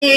এই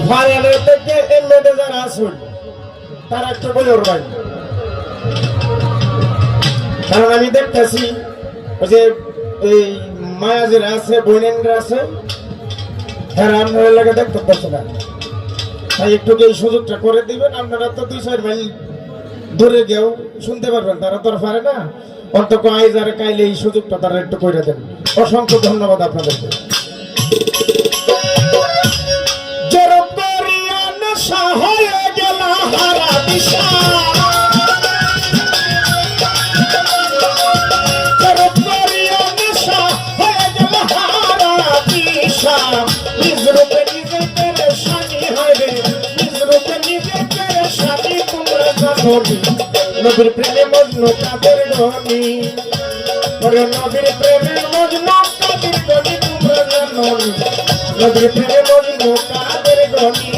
ফায়ারের থেকে এমএলএ যারা আসুন তারা একটু বলে উঠবেন, কারণ আমি দেখতেছি ওই যে এই মায়াজিরা আছে, বৈনেন্দ্র আছে, হ্যাঁ আপনারা লাগে দেখতে পাচ্ছি না, তাই একটু এই সুযোগটা করে দিবেন। আপনারা তো 2-4 মাইল দূরে গিয়েও শুনতে পারবেন, তারা তো আর পারে না, অন্তত আইজ আর কাইলে এই সুযোগটা তারা একটু করে দেন। অসংখ্য ধন্যবাদ আপনাদেরকে। নবীর প্রেমে মজনু কাদের গনি, নবীর প্রেমে মজনু কাদের গনি, তোমরা জানো নবীর প্রেমে মজনু কাদের গনি।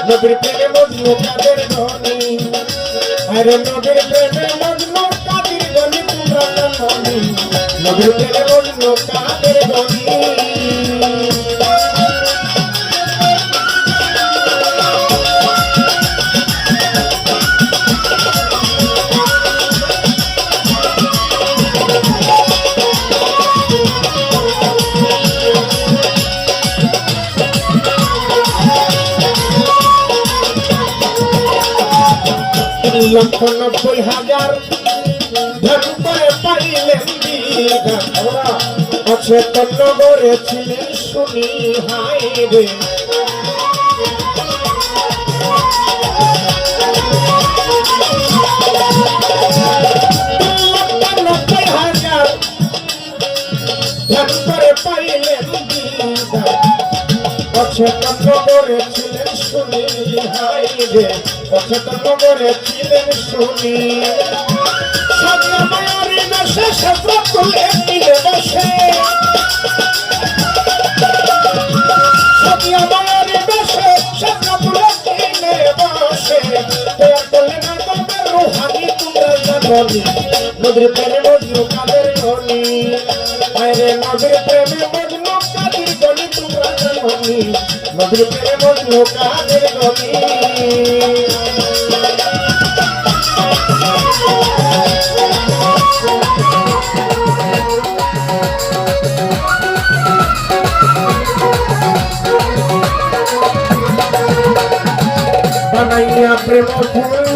নবীর প্রেমে মজনু কাদের গনি, আরে নবীর প্রেমে মজনু কাদের গনি, তোমরা জানো নবীর প্রেমে মজনু কাদের গনি। লক্ষ 90,000 ধন করে পাইলেন দিঘা, অচেতন নগরে ছিলেন শুনি হায় রে। ধন করে পাইলেন দিঘা, অচেতন নগরে ছিলেন শুনি হায় রে, অচেতন নগরে ছিলেন শুনি। সাজা মায়ারি বসে সাজা তুলে দিলে বসে, সাজা মায়ারি বসে সাজা তুলে দিলে বসে, তোর বলে না তোমার রুহানি তোমরা জানো নবীর প্রেমে মজনু কাদের গনি, আরে নবীর প্রেমে মজনু কাদের গনি, তোমরা জানো নবীর প্রেমে মজনু কাদের গনি। বানাইয়া প্রেম ফুল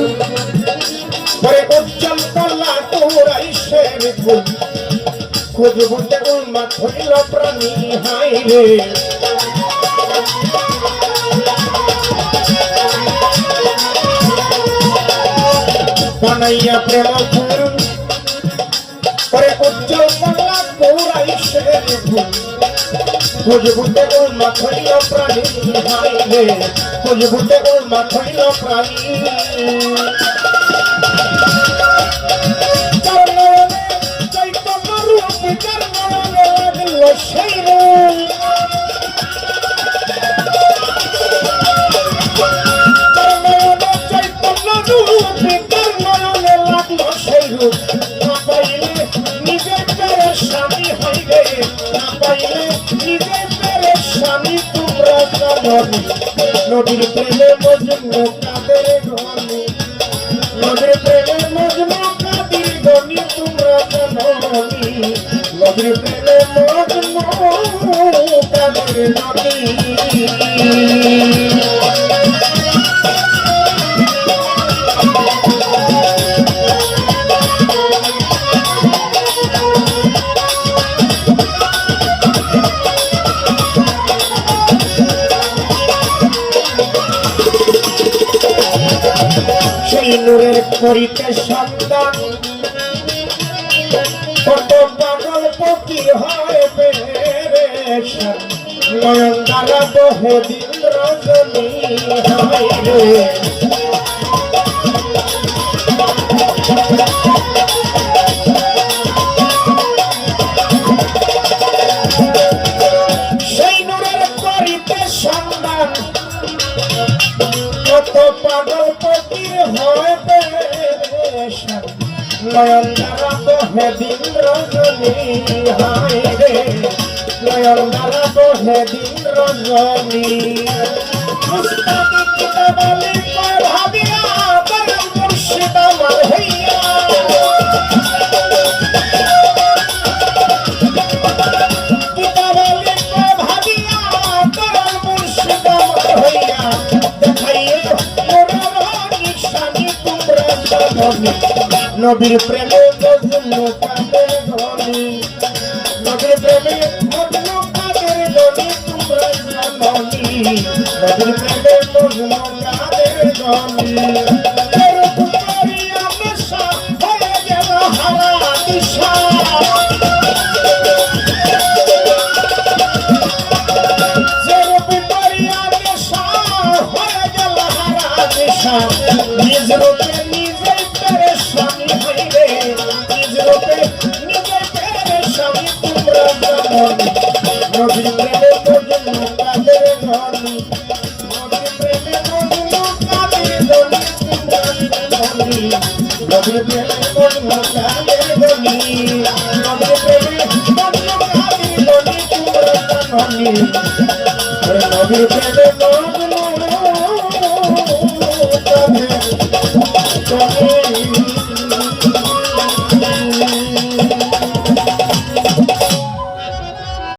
পরে উজ্জ্বল কলা তোরাইশের ফুল, খুঁজবুতে উন্মাদ হইল প্রাণী হায় রে। বানাইয়া প্রেম ফুল পরে উজ্জ্বল কলা তোরাইশের ফুল, খুঁজবুতে ওর মাথইল প্রাণী হাইলে খুঁজবুতে ওর মাথইল প্রাণী চৈতন্য রূপ চরণে লাগলো সেই রূপ চৈতন্য রূপ চরণে লাগলো সেই রূপ না পাইলে নিজে পেরেশানি হইবে না পাইলে নিজে পেরেশানি তোমরা জানি নদীর প্রেমে মজনু কাদের গনি নদীর প্রেমে মজনু কাদের গনি তোমরা জানি নদীর প্রেমে মজনু কাদের গনি নূরের করিতে সন্তান কত পাগল ফকির হয় পেরেশান নয়ন দ্বারা বহে দিন রজনী হয় রে সেই নূরের করিতে সন্তান কত পাগল ফকির হয় পেরেশান নয়ন দ্বারা বহে দিন রজনী হায় রে নয়ন দ্বারা বহে দিন রজনী মুস্তাকি কিতাবালি কয় ভাবিয়া বরং মুর্শিদ আমার হইয়া কিতাবালি কয় ভাবিয়া বরং মুর্শিদ আমার হইয়া নবীর প্রেমে মজনু কাদের গনি নবীর প্রেমে মজনু কাদের গনি তোমরা জানি নবীর প্রেমে মজনু কাদের গনি এরূপ করিয়া নেশা হয়ে গেল হারা দিশা যেরূপ করিয়া নেশা হয়ে গেল হারা দিশা নিজ রূপে নিজে পেরেশানি হইবে নিজ রূপে নিজে পেরেশানি তোমরা জানি নবীর প্রেমে মজনু কাদের গনি নবীর প্রেমে মজনু কাদের গনি তোমরা জানি নবীর প্রেমে মজনু কাদের গনি নবীর প্রেমে মজনু কাদের গনি তোমরা জানি নবীর প্রেমে মজনু কাদের গনি